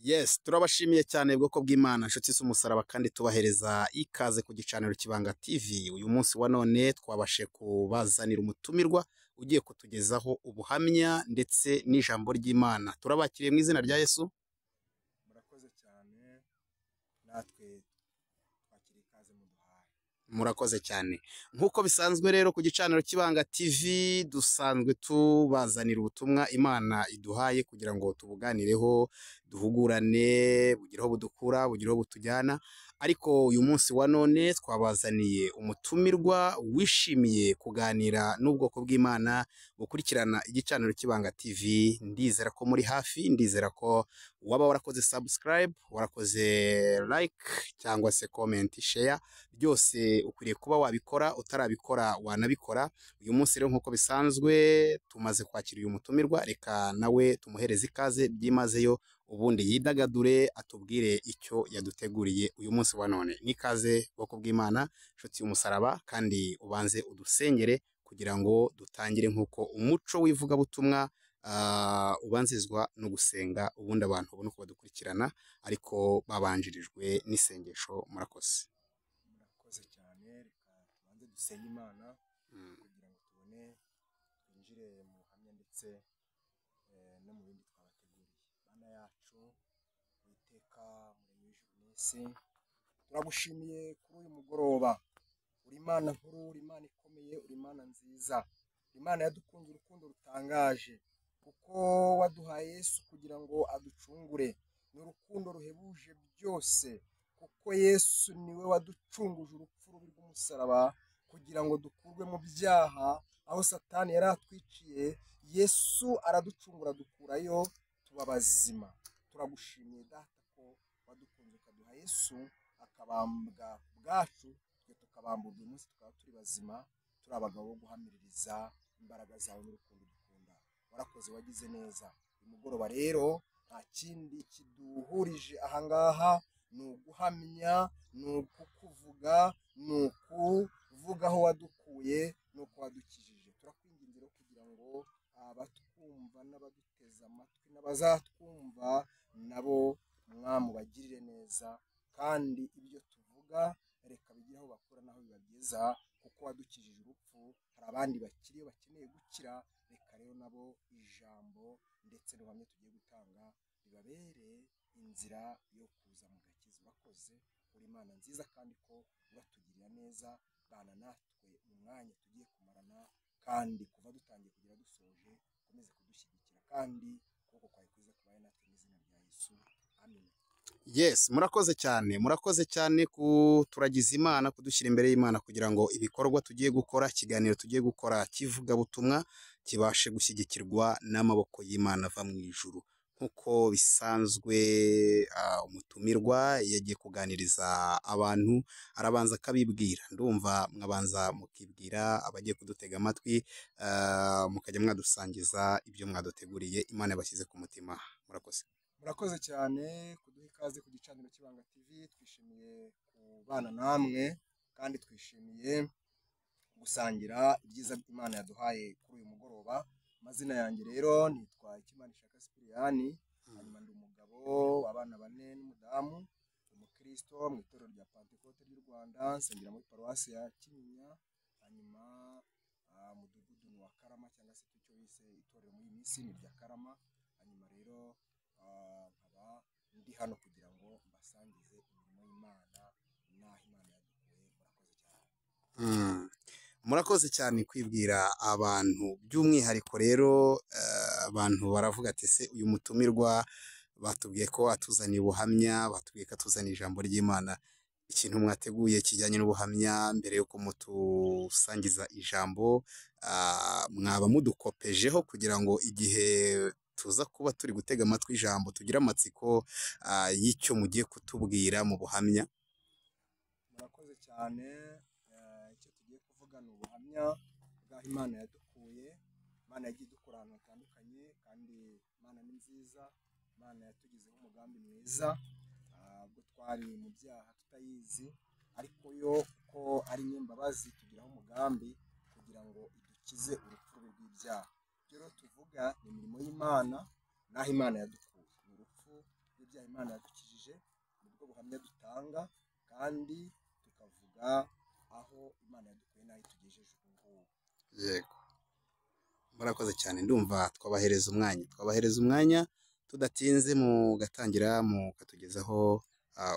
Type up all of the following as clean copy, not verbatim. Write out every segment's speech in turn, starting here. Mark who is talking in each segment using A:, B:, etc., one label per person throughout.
A: Yes, turabashimiye cyane bwoko bw'Imana nshuti z'umusaraba kandi tubahereza ikaze ku gicaniro Kibanga TV. Uyu munsi wa none twabashe kubazanira umutumirwa ugiye kutugezaho ubuhamya ndetse n'ijambo ry'Imana. Turabakiriye mu izina rya Yesu.
B: Murakoze cyane, natwe twakira ikaze muduhaye.
A: Murakoze cyane. Nk'uko bisanzwe rero ku gicaniro Kibanga TV dusanzwe tubazanira ubutumwa Imana iduhaye kugira ngo tubuganireho, duhugurane, bugireho budukura, bugireho butujyana. Ariko uyu munsi wa none twabazaniye umutumirwa wishimiye kuganira n'ubwoko bw'Imana bukurikirana igicaniro Kibanga TV. Ndizera ko muri hafi, ndizera ko waba warakoze subscribe, warakoze like cyangwa se comment, share, byose ukwiriye kuba wabikora, utarabikora wanabikora. Uyu munsi rero nk'uko bisanzwe tumaze kwakira uyu mutumirwa, reka nawe tumuhereze ikaze byimazeyo, ubundi yidagadure atubwire icyo yaduteguriye uyu munsi wa none. Nikaze bwoko bw'Imana nshuti y'umusaraba, kandi ubanze udusengere kugira ngo dutangire nk'uko umuco w'ivugabutumwa ubanzizwa no gusenga, ubundi abantu babone uko badukurikirana ariko babanjirijwe n'isengesho. Murakoze.
B: Murakoze cyane, reka tubanze dusenge Imana kugira ngo tubone twinjire mu buhamya ndetse no mu bindi twabateguriye. Mana yacu, Uwiteka Muremyi w'ijuru n'isi, turagushimiye kuri uyu mugoroba. Uri Imana nkuru, uri Imana ikomeye, uri Imana nziza, uri Imana yadukunze urukundo rutangaje, kuko waduhaye Yesu kugira ngo aducungure. Ni urukundo ruhebuje byose, kuko Yesu niwe waducunguje urupfu rubi rw'umusaraba kugira ngo dukurwe mu byaha. Aho Satani yari atwiciye, Yesu araducungura dukurayo tuba bazima. Turagushimiye Data ko wadukunze ukaduha Yesu akabambwa ku bwacu, twe tukabamburwa uyu munsi tukaba turi bazima, turi abagabo bo guhamiririza imbaraga zawe n'urukundo dukunda. Warakoze, wagize neza. Uyu mugoroba rero nta kindi kiduhurije ahangaha, ni uguhamya, ni ukukuvuga, ni ukuvuga aho wadukuye n'uko wadukijije. Turakwinginze rero kugira ngo abatwumva n'abaduteze amatwi n'abazatwumva nabo Mwami ubagirire neza, kandi ibyo tuvuga reka bigire aho bakura n'aho bibageza, kuko wadukijije urupfu. Hari abandi bakiriyo bakeneye gukira, reka rero nabo ijambo ndetse n'ubuhamya tugiye gutanga bibabere inzira yo kuza mu gakiza. Urakoze, uri Imana nziza kandi ko uratugirira neza. Bana natwe mu mwanya tugiye kumarana, kandi kuva dutangiye kugera dusoje ukomeze kudushyigikira, kandi ukuboko kwawe kwiza kubaye natwe mu izina rya Yesu, amen.
A: Yes, murakoze cyane kuturagiza Imana, kudushyira imbere y'Imana kugira ngo ibikorwa tugiye gukora, ikiganiro tugiye gukora kivugabutumwa kibashe gushyigikirwa n'amaboko y'Imana ava mu ijuru. Nk'uko bisanzwe umutumirwa yagiye kuganiriza abantu, arabanza akabibwira. Ndumva mwabanza mukibwira abagiye kudutega amatwi, mukajya mwadusangiza ibyo mwaduteguriye, Imana yabashyize ku mutima. Murakoze.
B: Murakoze cyane kuduha ikaze ku gicaniro Kibanga TV. Twishimiye kubana namwe, kandi twishimiye gusangira ibyiza Imana yaduhaye kuri uyu mugoroba. Amazina yanjye rero nitwa Ikimanishaka Sipiriyani, hanyuma ndi umugabo w'abana 4 n'umudamu, umukristo mu itorero rya Pentecote ry'u Rwanda, nsengera muri paruwasi ya Kinyinya, hanyuma mudugudu wa Karama, cyangwa se icyo bise itorero muri iyi minsi ni rya Karama. Hanyuma rero nkaba ndi hano kugira ngo mbasangize imirimo y'Imana n'aho Imana yadukuye. Murakoze cyane.
A: Murakoze cyane kwibwira abantu. By'umwihariko rero abantu baravuga ati se uyu mutumirwa batubwiye ko atuzaniye ubuhamya, batubwiye ko atuzaniye ijambo ry'Imana. Ikintu mwateguye kijyanye n'ubuhamya, mbere yuko mutusangiza ijambo mwaba mudukopejeho kugira ngo igihe tuza kuba turi gutega amatwi ijambo tugire amatsiko y'icyo mugiye kutubwira mu buhamya.
B: Murakoze cyane. Icyo tugiye kuvuga ni ubuhamya bw'aho Imana yadukuye. Imana yagiye idukura ahantu hatandukanye, kandi Imana ni nziza. Imana yatugizeho umugambi mwiza, ubwo twari mu byaha tutayizi, ariko yo kuko ari nyembabazi tugiraho umugambi kugira ngo idukize urupfu rw'ibyaha. Rero tuvuga ni imirimo y'Imana n'aho Imana yadukuye. Ni urupfu y'ibyaha Imana yadukijije, nibwo buhamya dutanga kandi tukavuga aho Imana yadukuye n'aho itugejeje ubu ngubu.
A: Yego, murakoze cyane. Ndumva twabahereza umwanya tudatinze, mugatangira mukatugezaho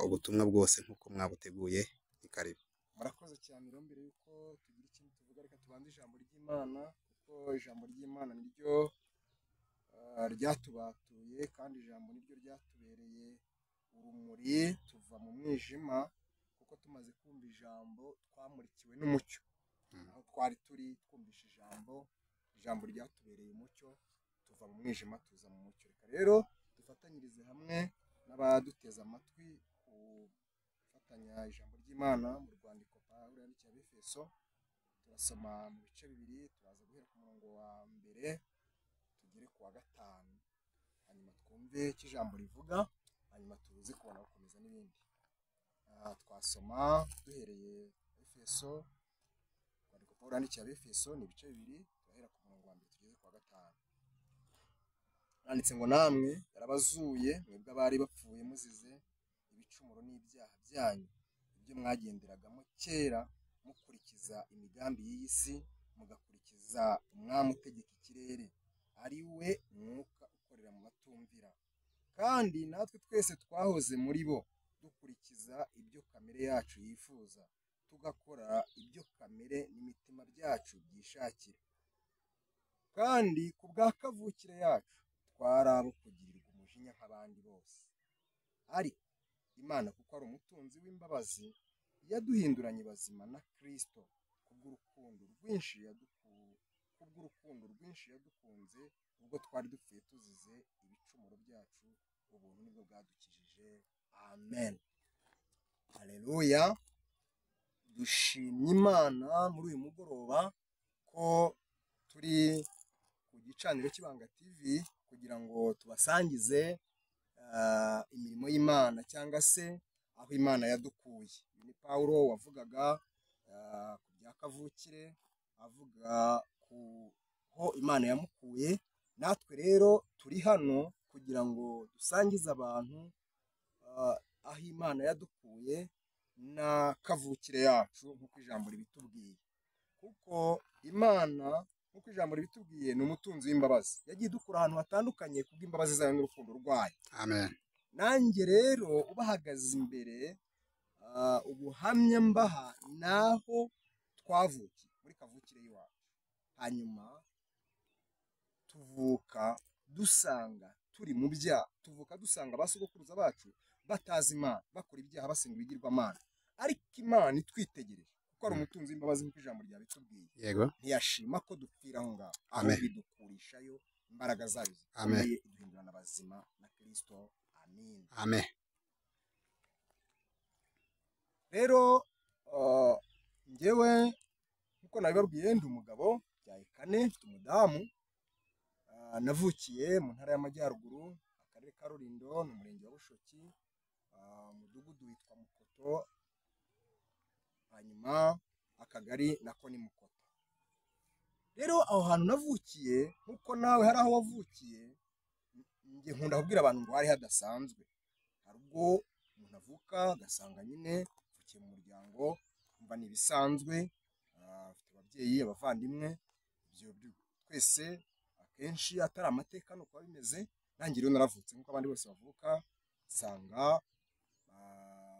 A: ubutumwa bwose nk'uko mwabuteguye. Ni karibu.
B: Murakoze cyane. Rero mbere y'uko tugira ikintu tuvuga, reka tubanze ijambo ry'Imana, kuko ijambo ry'Imana niryo ryatubatuye kandi ijambo niryo ryatubereye urumuri tuva mu mwijima, kuko tumaze kumva ijambo twamurikiwe n'umucyo. aho twari turi twumvisha ijambo ryatubereye umucyo, tuva mu mwijima tuza mu mucyo. Reka rero dufatanyirize hamwe n'abaduteze amatwi gufatanya ijambo ry'Imana mu rwandiko Pawulo yandikiye Abefeso. Turasoma mu bice bibiri, turaza guhera ku murongo wa mbere tugere ku wa 5, hanyuma twumve icyo ijambo rivuga, hanyuma tuze kubona gukomeza n'ibindi. Twasoma duhereye Efeso, urwandiko Pawulo yandikiye Abefeso ni ibice bibiri, turahera ku murongo wa mbere tugeze ku wa 5. Handitse ngo, namwe yarabazuye mwebwe abari bapfuye muzize ibicumuro n'ibyaha byanyu, ibyo mwagenderagamo kera mukurikiza imigambi y'iyi si, mugakurikiza umwami utegeka ikirere, ari we mwuka ukorera mu batumvira. Kandi natwe twese twahoze muri bo, dukurikiza ibyo kamere yacu yifuza, tugakora ibyo kamere n'imitima byacu byishakira. Kandi ku bwa kavukire yacu twari abo kugirirwa umujinya nk'abandi bose. Ariko Imana, kuko ari umutunzi w'imbabazi, yaduhinduranye bazima na Kristo kubw'urukundo rwinshi yadukunze, ubwo twari dupfuye tuzize ibicumuro byacu, ubuntu nibwo bwadukijije. Amen. Haleluya. Dushimye Imana muri uyu mugoroba ko turi ku gicaniro cy'Ibanga TV kugira ngo tubasangize imirimo y'Imana, cyangwa se aho Imana yadukuye. Uyu ni Pawulo wavugaga ku bya kavukire, avuga ku ho Imana yamukuye. Natwe rero turi hano kugira ngo dusangize abantu aho Imana yadukuye na kavukire yacu, nk'uko ijambo ribitubwiye. Kuko Imana, nk'uko ijambo ribitubwiye, ni umutunzi w'imbabazi. Yagiye idukura ahantu hatandukanye kubw'imbabazi zayo n'urukundo rwayo.
A: Amen.
B: Nanjye rero ubahagaze imbere, ubuhamya mbaha naho twavukiye muri kavukire y'iwacu. Hanyuma tuvuka dusanga turi mu byaha, tuvuka dusanga abasogokuruza bacu batazi Imana, bakora ibyaha, basenga ibigirwamana. Ariko Imana itwitegereje, kuko ari umutunzi w'imbabazi nk'uko ijambo ryabitubwiye,
A: Yego.
B: ntiyashima ko dupfira aho ngaho,
A: Amen.
B: ahubwo idukurishayo imbaraga zayo zikomeye, iduhindurana abazima na Kristo. Amen.
A: Amen.
B: Rero njyewe nk'uko nabibabwiye, ndi umugabo byaye 4, mfite umudamu. Navukiye mu ntara y'Amajyaruguru, akarere ka Rulindo, ni umurenge wa Bushoki, umudugudu witwa Mukoto, hanyuma akagari nako ni Mukoto. Rero aho hantu navukiye, nk'uko nawe hari aho wavukiye, njye nkunda kubwira abantu ngo hari hadasanzwe. Hari ubwo umuntu avuka agasanga nyine avukiye mu muryango, umva ni ibisanzwe, afite ababyeyi, abavandimwe, ibyo twese akenshi atari amateka nuko biba bimeze. Nanjye rero naravutse nk'uko abandi bose bavuka, nsanga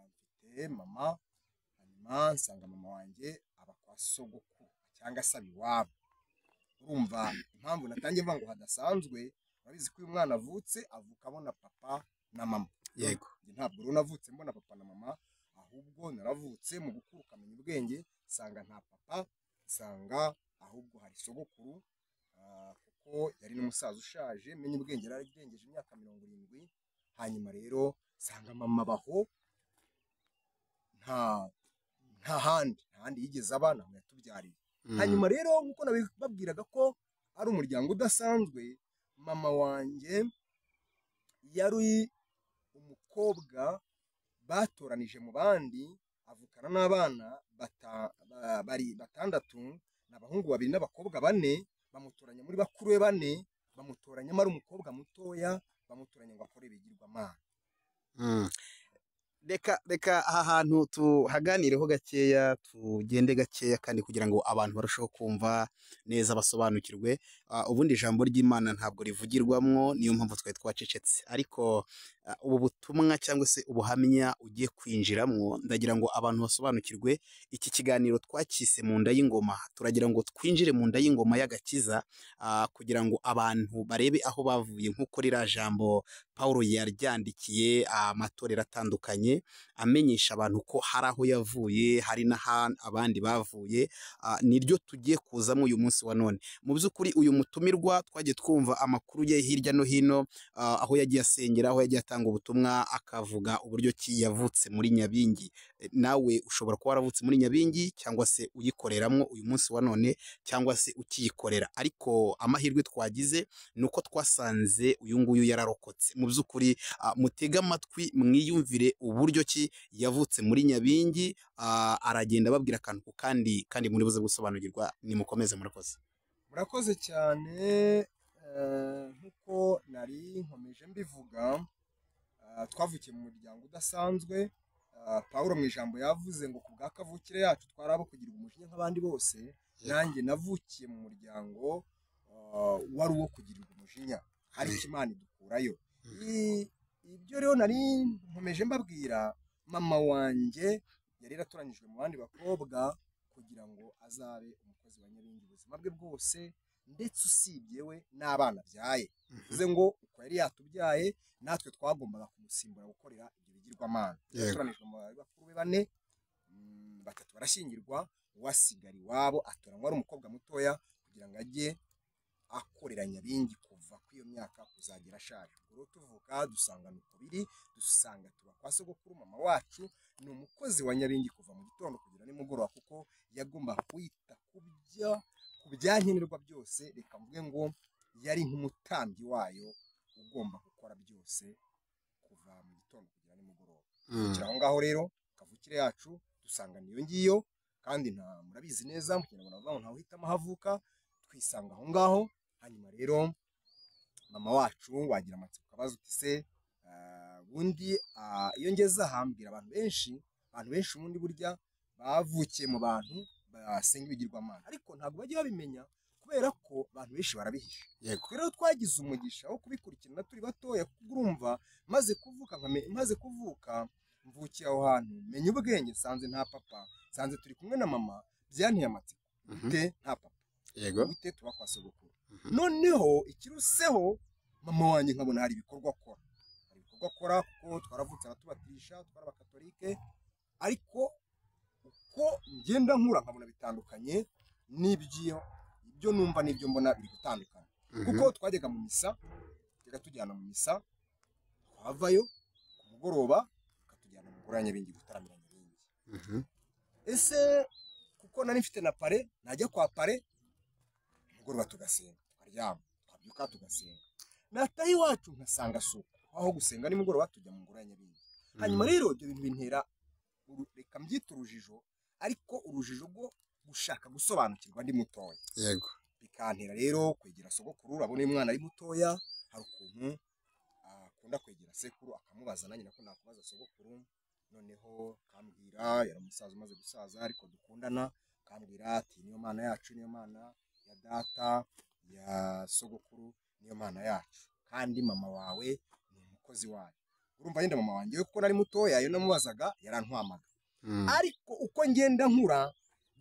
B: mfite mama, hanyuma nsanga mama wanjye aba kwa sogokuru cyangwa se iwabo. Urumva impamvu natangiye mvuga ngo hadasanzwe, urabizi ko uyu mwana avutse avuka abona papa na mama.
A: Yego.
B: Njye ntabwo rero navutse mbona papa na mama, ahubwo naravutse mu gukura ukamenya ubwenge, nsanga nta papa, nsanga ahubwo hari sogokuru, kuko yari n'umusaza ushaje, menya ubwenge yari arengeje imyaka 70. Hanyuma rero nsanga mama abaho, nta handi yigeze abana ngo yatubyariye. Hanyuma rero nk'uko nabibabwiraga ko ari umuryango udasanzwe, mama wanjye yari umukobwa batoranije mu bandi, avukana n'abana 6, n'abahungu 2 n'abakobwa 4, bamutoranya muri bakuru be 4, bamutoranyamo ari umukobwa mutoya, bamuturanye ngo akore ibigirwamana.
A: reka aha hantu tuhaganireho gakeya, tugende gakeya kandi kugira ngo abantu barusheho kumva neza basobanukirwe. Ubundi ijambo ry'Imana ntabwo rivugirwamwo, niyo mpamvu twari twacecetse, ariko ubu butumwa cyangwa se ubuhamya ugiye kwinjiramwo ndagira ngo abantu basobanukirwe. Iki kiganiro twakise mu nda y'ingoma, turagira ngo twinjire mu nda y'ingoma y'agakiza, kugira ngo abantu barebe aho bavuye, nk'uko ririya jambo Pawulo yaryandikiye amatorero atandukanye, amenyesha abantu ko hari aho yavuye, hari n'ahantu abandi bavuye. Niryo tugiye kuzamo uyu munsi wa none. Mu by'ukuri uyu mutumirwa twagiye twumva amakuru ye hirya no hino, aho yagiye asengera, aho yagiye atanga ubutumwa, akavuga uburyo ki yavutse muri Nyabingi. Nawe ushobora kuba waravutse muri Nyabingi cyangwa se uyikoreramo uyu munsi wa none, cyangwa se ukiyikorera, ariko amahirwe twagize ni uko twasanze uyu nguyu yararokotse. Mu by'ukuri mutega amatwi mwiyumvire uburyo ki yavutse muri Nyabingi, aragenda ababwira akantu ku kandi muri buze gusobanukirwa. Nimukomeze,
B: murakoze cyane. Nk'uko nari nkomeje mbivuga, twavukiye mu muryango udasanzwe. Pawulo mu ijambo yavuze ngo ku bwa kavukire yacu twari abo kugirirwa umujinya nk'abandi bose. Nanjye navukiye mu muryango wari uwo kugirirwa umujinya, ariko Imana idukurayo. Ibyo rero nari nkomeje mbabwira, mama wanjye yari yaratoranyijwe mu bandi bakobwa kugira ngo azabe umukozi wa Nyabingi ubuzima bwe bwose, ndetse usibye we n'abana abyaye. bivuze ngo uko yari yatubyaye natwe twagombaga kumusimbura gukorera ibyo bigirwamana. Yatoranijwe mu bakuru be 4, 3 barashyingirwa, uwasigara iwabo atoranywa ari umukobwa mutoya kugira ngo ajye akorera Nyabingi kuva ku iyo myaka kuzagera ashaje. Ubwo tuvuka dusanga nuko biri, dusanga tuba kwa sogokuru. Mama wacu ni umukozi wa Nyabingi kuva mu gitondo kugera nimugoroba, kuko yagomba kwita ku byankenerwa byose. Reka mvuge ngo yari nk'umutambyi wayo ugomba gukora byose kuva mu gitondo kugera nimugoroba. Kira aho ngaho rero kavukire yacu dusanga niyo ngiyo, kandi murabizi neza mu Kinyarwanda bavuga ngo ntawe uhitamo ahavuka, twisanga aho ngaho. Hanyuma rero mama wacu wagira amatsiko kabaza uti se bundi iyo ngeze ahambwira abantu benshi ubundi burya bavukiye mu bantu basenga ibigirwamana, ariko ntabwo bajya babimenya kubera ko abantu benshi barabihisha. Rero twagize umugisha wo kubikurikirana turi batoya, urumva maze kuvuka mvukiye aho hantu, menya ubwenge, sanze nta papa, sanze turi kumwe na mama, byanteye amatsiko. Ute nta papa, ute tuba kwa sogokuru. Noneho ikiruseho mama wanjye nkabona hari ibikorwa akora, kuko twaravutse aratubatisha, twarabakatolike, ariko uko ngenda nkura nkabona bitandukanye n'ibyo numva n'ibyo mbona biri gutandukana. Kuko twajyaga mu misa, tujyana mu misa, twavayo ku mugoroba tukatujyana mu ngoro ya Nyabingi gutaramira Nyabingi. Ese kuko nari mfite na pare, najya kwa pare umugoroba tugasenga, tukaryama, twabyuka tugasenga. Nataha iwacu nkasanga suko aho gusenga nimugoroba tujya mu ngoro ya Nyabingi. Hanyuma rero ibyo bintu bintera, reka mbyita urujijo, ariko urujijo rwo gushaka gusobanukirwa ndi mutoya. Bikantera rero kwegera sogokuru. Urabona uyu mwana ari mutoya, hari ukuntu akunda kwegera sekuru akamubaza, nanjye nako nakubaza sogokuru. Noneho kambwira, yari umusaza umaze gusaza ariko dukundana, kambwira ati niyo mana yacu, niyo mana ya data, ya sogokuru, niyo mana yacu, kandi mama wawe ni umukozi wayo. Urumva yenda mama wanjye kuko nari mutoya, iyo namubazaga yarantwamaga. Ariko uko ngenda nkura,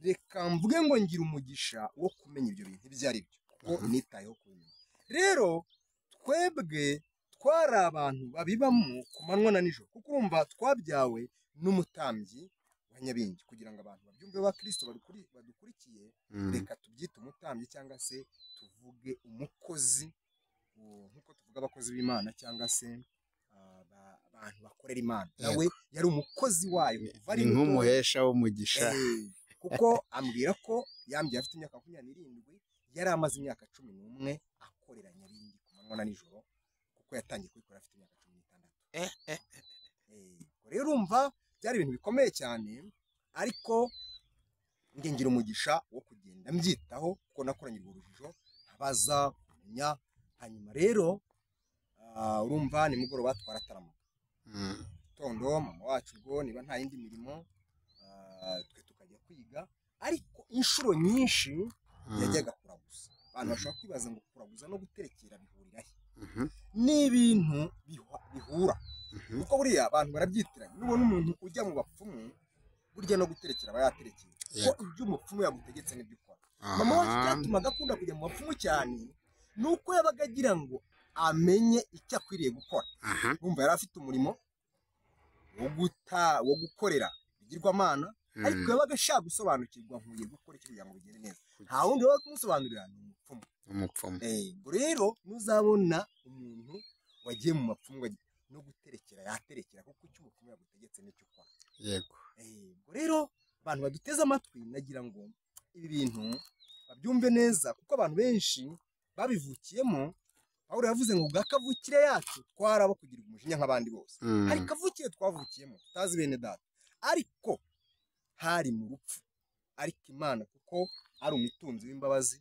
B: reka mvuge ngo ngira umugisha wo kumenya ibyo bintu ibyo ari byo, kuko nitayeho kubimenya. Rero twebwe twari abantu babibamo ku manywa na nijoro, kuko urumva twabyawe n'umutambyi wa Nyabingi. Kugira ngo abantu babyumve b'Abakristo badukurikiye, reka tubyite umutambyi cyangwa se tuvuge umukozi, nk'uko tuvuga abakozi b'Imana cyangwa se abantu bakorera Imana. Nawe yari umukozi wayo,
A: ni nk'umuhesha w'umugisha.
B: Kuko ambwira ko yambye afite imyaka 27, yari amaze imyaka 11 akorera Nyabingi ku manywa na nijoro, kuko yatangiye kubikora afite imyaka 16. Rero urumva byari ibintu bikomeye cyane, ariko ngira umugisha wo kugenda mbyitaho, kuko nakoranye urujijo nkabaza kumenya. Hanyuma rero urumva nimugoroba twaratarama tondo mama wacu ubwo niba nta yindi mirimo twe tukajya kwiga ariko inshuro nyinshi yajyaga kuraguza abantu bashobora kwibaza ngo kuraguza no guterekera bihurira he n'ibintu bihura kuko buriya abantu barabyitiranya nubona umuntu ujya mu bapfumu burya no guterekera aba yaterekeye ko ibyo umupfumu yagutegetse n'ibyo ukora mama wacu cyatumaga akunda kujya mu bapfumu cyane nuko yabaga agira ngo amenye icyo akwiriye gukora urumva yari afite umurimo wo gukorera bigirwamana ariko yabaga ashaka gusobanukirwa nkwiye gukora iki kugira ngo bigende neza nta wundi wabaga kumusobanurira ni umupfumu ubwo rero nuzabona umuntu wagiye mu mapfumu no guterekera yaterekera kuko icyo umupfumu yagutegetse n'icyo ukora
A: yego
B: ubwo rero abantu baduteze amatwi nagira ngo ibi bintu babyumve neza kuko abantu benshi babivukiyemo Pawulo yavuze ngo gakavukire yacu twarabo kugira umujinya nk'abandi bose hari kavukire twavukiyemo tutazi bene data ariko hari mu rupfu ariko Imana kuko ari umutunzi w'imbabazi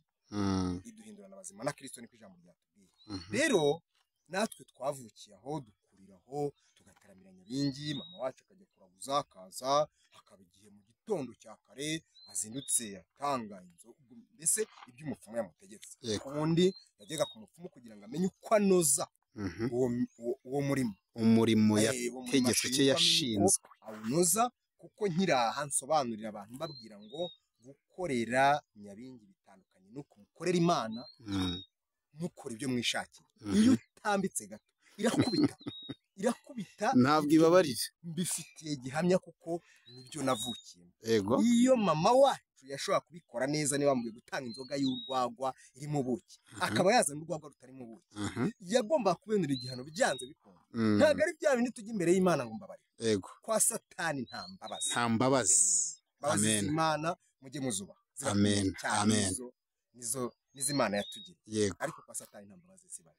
B: iduhindurana abazima na Kristo niko ijambo ryatubwiye rero natwe twavukiye aho dukuriraho tugataramira Nyabingi mama wacu akajya kuraguza akaza hakaba igihe mu gitondo cya kare azindutse atanga inzoga mbese ibyo umupfumu yamutegetse ubundi yajyaga ku mupfumu kugira ngo amenye uko anoza uwo umurimo
A: yategetswe cye yashinzwe
B: awunoza kuko nkiraha nsobanurira abantu babwira ngo gukorera Nyabingi bitandukanye nuko mukorera Imana mukora ibyo mwishakiye iyo utambitse gato irakubita
A: ntabwo ibabarira
B: mbifitiye gihamya kuko nibyo navukiyemo
A: yego
B: iyo mama wacu yashobora kubikora neza niba mubwiye gutanga inzoga y'urwagwa irimo ubuki akaba yazana urwagwa rutarimo ubuki yagomba kubenera igihano byanze bikunda ntabwo ari bya bindi tujya imbere y'Imana ngo mbabarire
A: yego
B: kwa Satani nta mbabazi
A: amen
B: Imana mujye muzuba
A: amen
B: nizo Imana yatugiriye
A: yego
B: ariko kwa Satani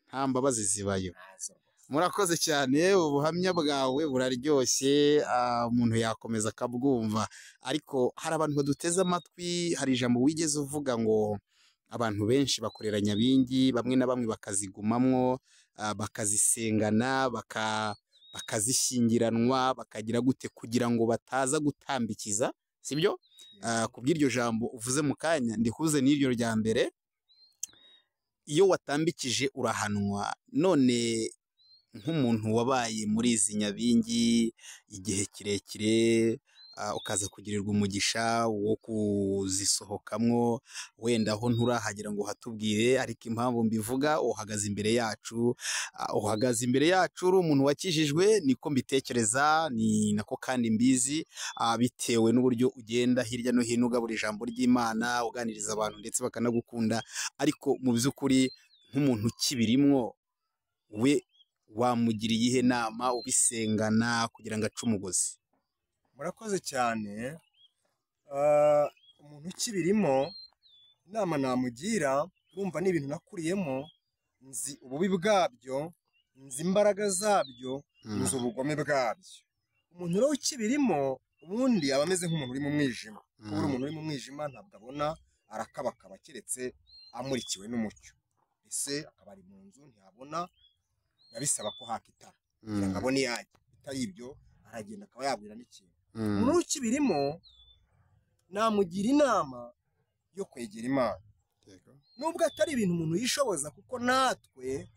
A: nta mbabazi zibayo murakoze cyane ubuhamya bwawe buraryoshye umuntu yakomeza akabwumva ariko hari abantu baduteze amatwi hari ijambo wigeze uvuga ngo abantu benshi bakorera Nyabingi bamwe na bamwe bakazigumamwo bakazisengana bakazishyingiranwa bakagira gute kugira ngo bataza gutambikiza sibyo kubw'iryo jambo uvuze mu kanya ndihuze n'iryo rya mbere iyo watambikije urahanwa none nk'umuntu wabaye muri izi Nyabingi igihe kirekire ukaza kugirirwa umugisha wo kuzisohokamwo wenda aho nturahagera ngo hatubwire ariko impamvu mbivuga uhagaze imbere yacu uri umuntu wakijijwe niko mbitekereza ni nako kandi mbizi bitewe n'uburyo ugenda hirya no hino ugabura ijambo ry'Imana uganiriza abantu ndetse bakanagukunda ariko mu by'ukuri nk'umuntu ukibirimwo we wamugiriye ihe nama ubisengana kugira ngo ace umugozi
B: murakoze cyane umuntu ukibirimo inama namugira urumva ni ibintu nakuriyemo nzi ububi bwabyo nzi imbaraga zabyo nzi ubugome bwabyo umuntu rero ukibirimo ubundi aba ameze nk'umuntu uri mu mwijima kuko umuntu uri mu mwijima ntabwo abona arakabakaba keretse amurikiwe n'umucyo ese akaba ari mu nzu ntihabona bisaba ko haka itara kugira ngo abone yajya bitari ibyo aragenda akaba yabwira n'ikintu umuntu ukibirimo namugira inama yo kwegera Imana nubwo atari ibintu umuntu yishoboza kuko natwe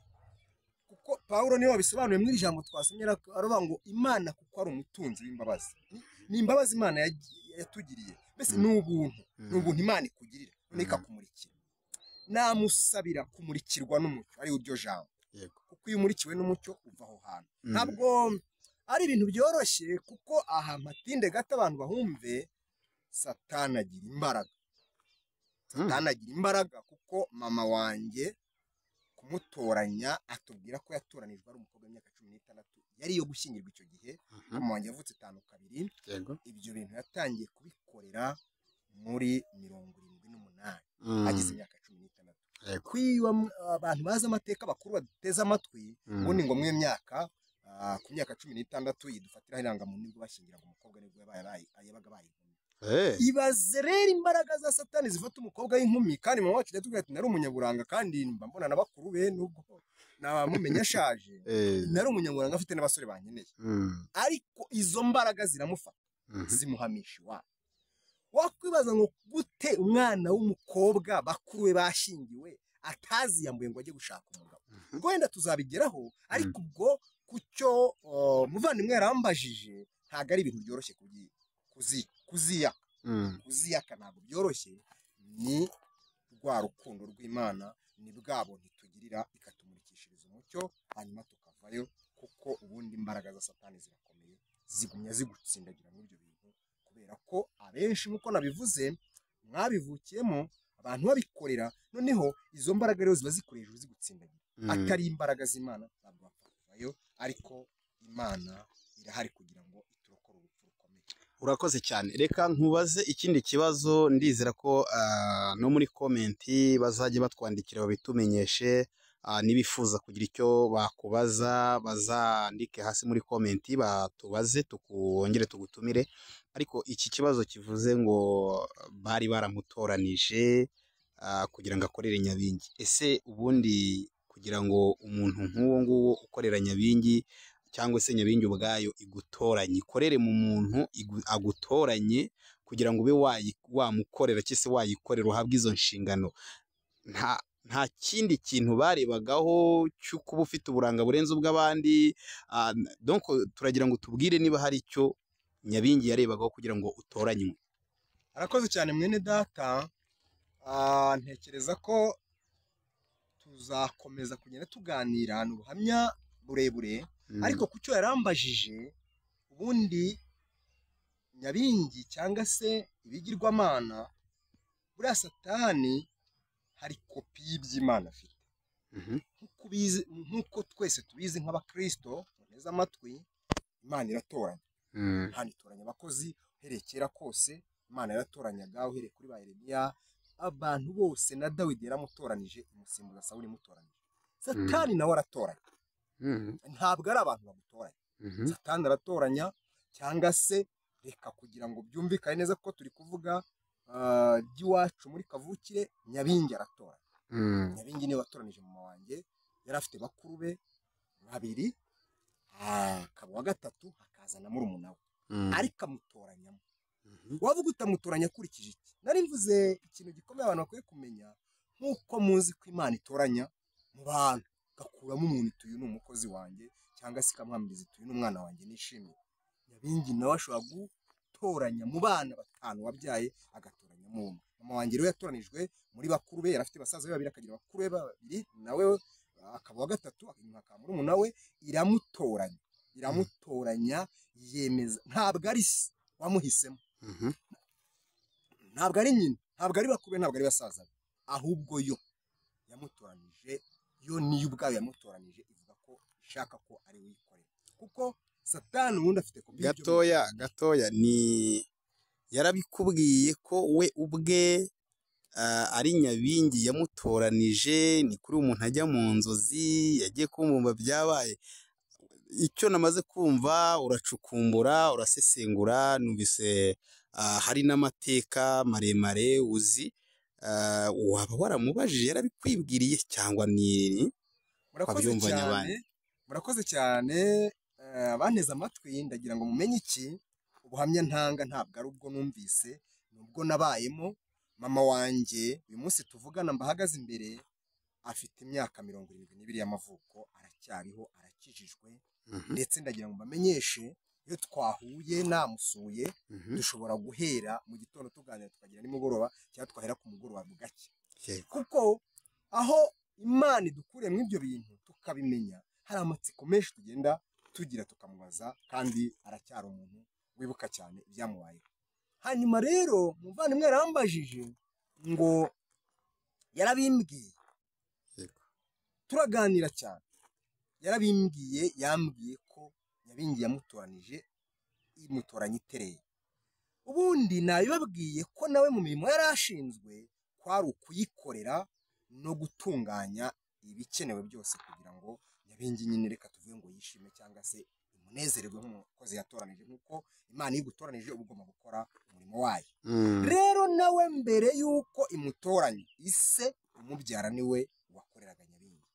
B: kuko Pawulo niwe wabisobanuye muri ijambo twasomye aravuga ngo Imana kuko ari umutunzi w'imbabazi ni imbabazi Imana yatugiriye mbese ni ubuntu Imana ikugirira none ikakumurikira namusabira kumurikirwa n'umucyo ari uryo jambo kuko iyo umurikiwe n'umucyo uva aho hantu ntabwo ari ibintu byoroshye kuko aha matinde gato abantu bahumve Satani agira imbaraga kuko mama wanjye kumutoranya atubwira ko yatoranijwe ari umukobwa w'imyaka 16 yari yo gushyingirwa icyo gihe mama wanjye yavutse 52 ibyo bintu yatangiye kubikorera muri 78 agize imyaka 16 kwiwa abantu bazi amateka bakuru baduteze amatwi ubundi ngo mwe myaka ku myaka 16 yidufatira irangamuntu nibwo bashyingiraga umukobwa nibwo yabaga bayinkumi ibaze rero imbaraga za Satani zifata umukobwa w'inkumi kandi mama wacu yatubwiye ati nari umunyaburanga kandi mba mbona na bakuru be nubwo nabamumenya ashaje nari umunyamuranga afite n'abasore bankeneye ariko izo mbaraga ziramufata zimuhamisha iwabo. Wakwibaza ngo gute umwana w'umukobwa bakuru we bashyingiwe ataziyambuye ngo ajye gushaka umugabo. Ubwo wenda tuzabigeraho, ariko ubwo kucyo muvandimwe yarambajije ntabwo ari ibintu byoroshye kuziyaka ntabwo byoroshye. Ni rwa rukundo rw'Imana, ni bwabo ntitugirira ikatumurikishiriza umucyo hanyuma tukavayo, kuko ubundi imbaraga za Satani zirakomeye zigumya zigutsindagira muri ibyo bintu, kubera ko abenshi nk'uko nabivuze mwabivukiyemo abantu babikorera, noneho izo mbaraga rero ziba zikuri hejuru zigutsindagira, atari imbaraga z'Imana ntabwo wapfa kuvayo, ariko Imana irahari kugira ngo iturokore urupfu rukomeye.
A: Urakoze cyane. Reka nkubaze ikindi kibazo, ndizera ko no muri komenti bazajya batwandikira babitumenyeshe, nibifuza kugira icyo bakubaza bazandike hasi muri komenti batubaze tukongere tugutumire. Ariko iki kibazo kivuze ngo bari baramutoranije kugira ngo akorere Nyabingi. Ese ubundi kugira ngo umuntu nk'uwo nguwo ukorera Nyabingi cyangwa se Nyabingi ubwayo igutoranye, ikorere mu muntu agutoranye kugira ngo ube wamukorera cyangwa se wayikorera uhabwe izo nshingano, nta kindi kintu barebagaho cyo kuba ufite uburanga burenze ubw'abandi? Donc turagira ngo tubwire niba hari icyo Nyabingi yarebagaho kugira ngo utoranywe.
B: Arakoze cyane mwene data. Ntekereza ko tuzakomeza kugenda tuganira n'ubuhamya burebure, ariko kucyo yarambajije ubundi Nyabingi cyangwa se ibigirwamana, buriya Satani hari kopi y'iby'Imana afite. Nk'uko twese tubizi nk'abakristo neza amatwi, Imana iratoranya. Imana itoranya abakozi uhereye kera kose, Imana yaratoranyaga uhereye kuri ba Yeremiya, abantu bose na Dawidi yaramutoranije imusimbuza Sawuli imutoranije. Satani nawe aratoranya, ntabwo ari abantu bamutoranya. Satani aratoranya, cyangwa se reka kugira ngo byumvikane neza ko turi kuvuga by'iwacu muri kavukire, Nyabingi aratoranya. Nyabingi niwe watoranije mama wanjye, yari afite bakuru be babiri, akaba wa gatatu hakazana murumuna we, ariko amutoranyamo. Wavuga utamutoranya akurikije iki? Nari mvuze ikintu gikomeye abantu bakwiye kumenya, nk'uko muzi ko Imana itoranya mu bantu gakuramo umuntu ituye ni umukozi wanjye, cyangwa se ikamwamiriza ituye n'umwana wanjye nishimiye. Nyabingi nawe ashobora gutoranya mu bana batanu wabyaye, agatoranyamo umwe. Mama wanjye rero yatoranijwe muri bakuru be, yari afite basaza be babiri akagira bakuru be babiri, nawe akaba wa gatatu, akaba murumuna we, iramutoranya yemeza. Ntabwo ari se wamuhisemo, ntabwo ari nyina, ntabwo ari bakuru be, ntabwo ari basaza be, ahubwo yo yamutoranije. Yo niyo ubwayo yamutoranije, ivuga ko ishaka ko ari we yikorera, kuko Satani ubundi afite kopi
A: gatoya ni yarabikubwiye ko we ubwe ari Nyabingi yamutoranije. Ni kuri umuntu ajya mu nzozi yagiye kumva byabaye. Icyo namaze kumva uracukumbura urasesengura, numvise hari n'amateka maremare uzi, waba waramubajije yarabikwibwiriye cyangwa ni wabyumvanye abandi?
B: Murakoze cyane abanteze amatwi, ndagira ngo mumenye iki ubuhamya ntanga ntabwo ari ubwo numvise, nubwo nabayemo. Mama wanjye uyu munsi tuvugana mbahagaze imbere afite imyaka 72 y'amavuko, aracyariho, arakijijwe, ndetse ndagira ngo mbamenyeshe iyo twahuye namusuye dushobora guhera mu gitondo tuganira tukagira nimugoroba, cyangwa twahera ku mugoroba bugake, kuko aho Imana idukuriye mu ibyo bintu tukabimenya, hari amatsiko menshi tugenda tugira tukamubaza, kandi aracyari umuntu wibuka cyane ibyamubayeho. Hanyuma rero muvandimwe yarambajije ngo yarabimbwiye, turaganira cyane, yarabimbwiye, yambwiye ko Nyabingi yamutoranije, imutoranya itereye. Ubundi nabibabwiye ko nawe mu mirimo yari ashinzwe kwari ukuyikorera no gutunganya ibikenewe byose kugira ngo Nyabingi nyine reka tuvuge ngo yishime cyangwa se imunezererwe nk'umukozi yatoranije. Nk'uko Imana igutoranije uba ugomba gukora umurimo wayo. Rero nawe mbere y'uko imutoranya, ise umubyara niwe wakoreraga Nyabingi.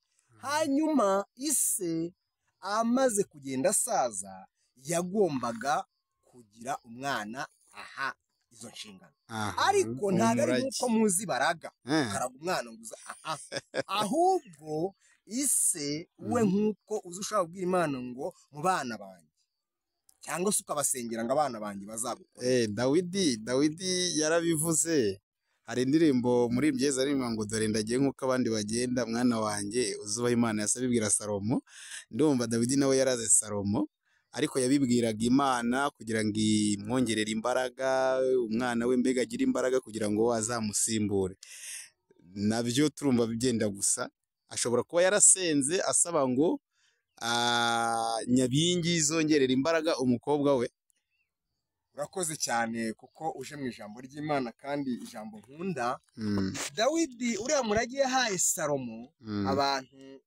B: hanyuma ise amaze kugenda asaza yagombaga kugira umwana aha izo nshingano. Ariko ntabwo ari nk'uko muzi baraga karaga umwana ngo aha, ahubwo ise we nk'uko uzi ushobora kubwira Imana ngo mu bana banjye, cyangwa se ukabasengera ngo abana banjye bazagukora.
A: Dawidi yarabivuze. Hari indirimbo muri byeza aririmba ngo dore ndagiye nk'uko abandi bagenda mwana wanjye uzubaha Imana. Yasabibwira Salomo. Ndumva Dawidi nawe yaraze Salomo, ariko yabibwiraga Imana kugira ngo imwongerere imbaraga, umwana we mbega agire imbaraga kugira ngo azamusimbure. Nabyo turumva bigenda gusa. Ashobora kuba yarasenze asaba ngo Nyabingi zongerera imbaraga umukobwa we.
B: Urakoze cyane kuko uje mu ijambo ry'Imana kandi ijambo nkunda. Dawidi uriya murage yahaye Salomo, abantu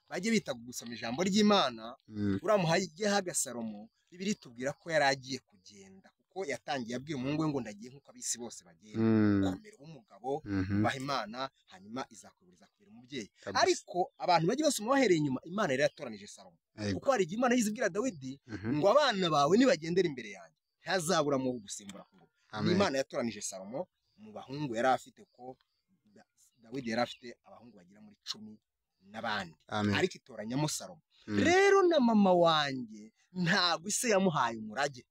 B: bajye bita gusoma ijambo ry'Imana. Uriya murage yahaga Salomo, Bibiliya itubwira ko yari agiye kugenda, kuko yatangiye abwiye umuhungu we ngo ndagiye nk'uko abisi bose bagenda. Komera umugabo, ubaha Imana, hanyuma izakubera umubyeyi. Ariko abantu bajye basoma bahereye inyuma, Imana yari yatoranije Salomo. Kuko hari igihe Imana yizibwira Dawidi ngo abana bawe nibagendera imbere yanjye ntazabura mu gusimbura ku ngoma. Imana yatoranije Salomo mu bahungu yari afite, ko Dawidi yari afite abahungu bagera muri 10 n'abandi, ariko itoranyamo Salomo. Rero na mama wanjye ntabwo ise yamuhaye umurage,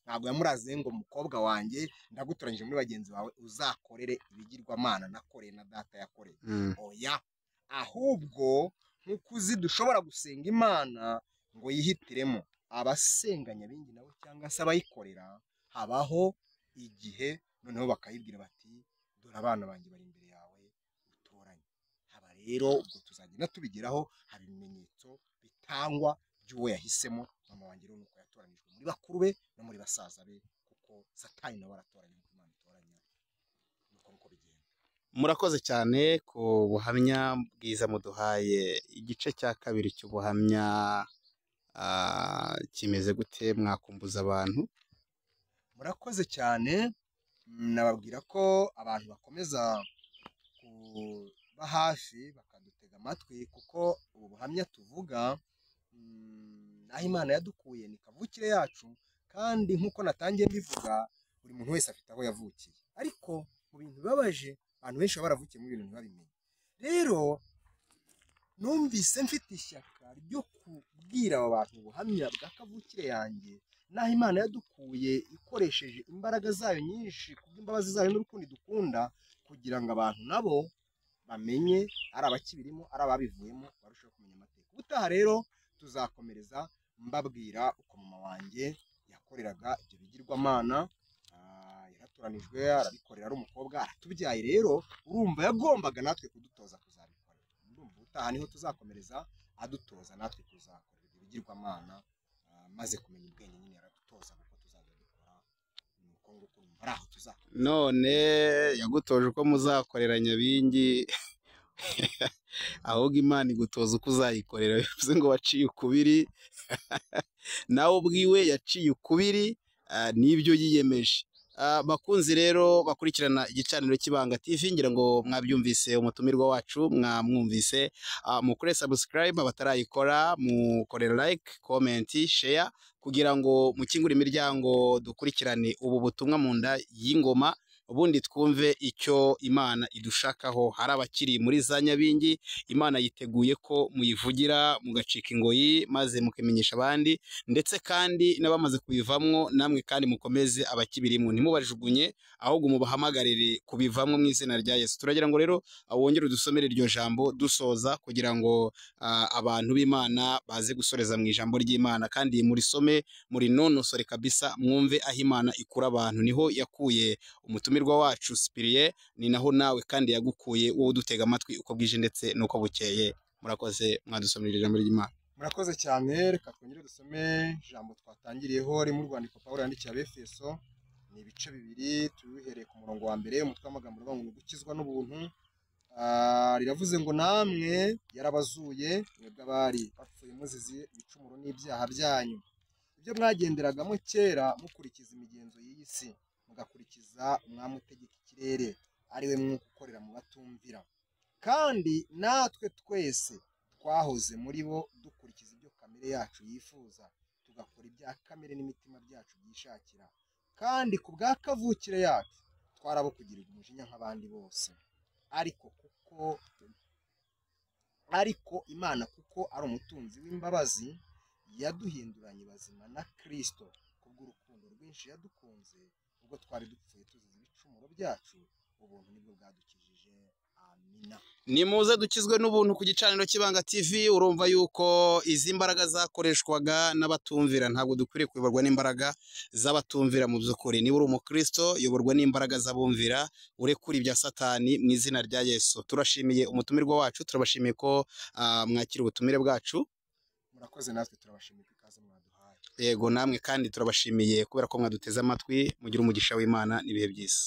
B: ntabwo yamuraze ngo mukobwa wanjye ndagutoranyije muri bagenzi bawe uzakorere ibigirwamana nakoreye na data yakoreye. Oya, ahubwo nk'uko uzi dushobora gusenga Imana ngo yihitiremo abasenga Nyabingi nabo cyangwa se abayikorera, habaho igihe noneho bakayibwira bati dore abana banjye bari imbere yawe utoranye. Haba rero ubwo tuzagenda tubigeraho, hari ibimenyetso bitangwa by'uwo yahisemo. Mama wanjye rero nuko yatoranijwe muri bakuru be no muri basaza be, kuko Satani nawe aratoranya nk'uko Imana itoranya. Nuko bigenda.
A: Murakoze cyane ku buhamya bwiza muduhaye. Igice cya kabiri cy'ubuhamya kimeze gute, mwakumbuza abantu?
B: Murakoze cyane. Nababwira ko abantu bakomeza kuba hafi bakadutega amatwi, kuko ubu buhamya tuvuga aho Imana yadukuye ni kavukire yacu, kandi nk'uko natangiye mbivuga buri muntu wese afite aho yavukiye. Ariko mu bintu bibabaje abantu benshi baba baravukiye mu bintu ntibabimenye. Rero numvise mfite ishyaka ryo kubwira aba bantu ubuhamya bwa kavukire yanjye, n'aho Imana yadukuye ikoresheje imbaraga zayo nyinshi kubw'imbabazi zayo n'urukundo dukunda, kugira ngo abantu nabo bamenye, ari abakibirimo ari ababivuyemo, barushaho kumenya amateka. Ubutaha rero tuzakomereza mbabwira uko mama wanjye yakoreraga ibyo bigirwamana. Yaratoranijwe arabikorera, ari umukobwa, aratubyaye. Rero urumva yagombaga natwe kudutoza kuzabikorera. Urumva ubutaha niho tuzakomereza adutoza natwe kuzakorera ibyo bigirwamana, maze kumenya ubwenge nyine yaradutoza kuko tuzajya dukora nuko nguko. Urumva ari aho tuzakorera.
A: None yagutoje uko muzakorera Nyabingi ahubwo Imana igutoza uko uzayikorera. Bivuze ngo waciye ukubiri nawe ubwiwe yaciye ukubiri n'ibyo yiyemeje. Bakunzi rero bakurikirana igicaniro cy'Ibanga TV, ngira ngo mwabyumvise, umutumirwa wacu mwamwumvise. Mukore subscribe abatarayikora, mukorera like, comment, share, kugira ngo mukingure imiryango dukurikirane ubu butumwa mu nda y'ingoma, ubundi twumve icyo Imana idushakaho. Hari abakiri muri za Nyabingi, Imana yiteguye ko muyivugira mugacika ingoyi maze mukemenyesha abandi, ndetse kandi n'abamaze kubivamwo namwe kandi mukomeze abakibirimo, ntimubajugunye ahubwo mubahamagarire kubivamwo mu izina rya Yesu. Turagira ngo rero wongere udusomere iryo jambo dusoza, kugira ngo abantu b'Imana baze gusoreza mu ijambo ry'Imana, kandi murisome muri nonosore kabisa, mwumve aho Imana ikura abantu. Niho yakuye umutumirwa wacu Cyprien, ni naho nawe kandi yagukuye wowe udutega amatwi uko bwije ndetse nuko bukeye. Murakoze, mwadusomera ijambo ry'Imana.
B: Murakoze cyane. Reka twongere dusome ijambo twatangiriyeho ari mu rwandiko Pawulo yandikiye Abefeso. Ni ibice 2, tubihereye ku murongo wa mbere. Umutwe w'amagambo uvuga ngo gukizwa n'ubuntu. Riravuze ngo namwe yarabazuye mwebwe abari bapfuye muzize ibicumuro n'ibyaha byanyu, ibyo mwagenderagamo kera mukurikiza imigenzo y'iyi si, mugakurikiza umwami utegeka ikirere, ari we mwuka ukorera mu batumvira. kandi natwe twese twahoze muri bo dukurikiza ibyo kamere yacu yifuza, tugakora ibya kamere n'imitima byacu byishakira, kandi ku bwa kavukire yacu twarabo kugirirwa umujinya nk'abandi bose. Ariko Imana kuko ari umutunzi w'imbabazi, yaduhinduranye bazima na Kristo kubw'urukundo rwinshi yadukunze, ubwo twari dupfuye tuzize ibicumuro byacu, ubuntu nibwo bwadukijije. Amina.
A: Nimuze dukizwe n'ubuntu ku gicaniro cy'Ibanga TV. Urumva yuko izi mbaraga zakoreshwaga n'abatumvira, ntabwo dukwiriye kuyoborwa n'imbaraga z'abatumvira. Mu by'ukuri niba uri umukristo, yoborwa n'imbaraga z'abumvira, urekura ibya Satani mu izina rya Yesu. Turashimiye umutumirwa wacu, turabashimiye ko mwakira ubutumire bwacu.
B: Murakoze, natwe turabashimiye ku ikaze mwaduhaye.
A: Yego, namwe kandi turabashimiye kubera ko mwaduteze amatwi. Mugira umugisha w'Imana n'ibihe byiza.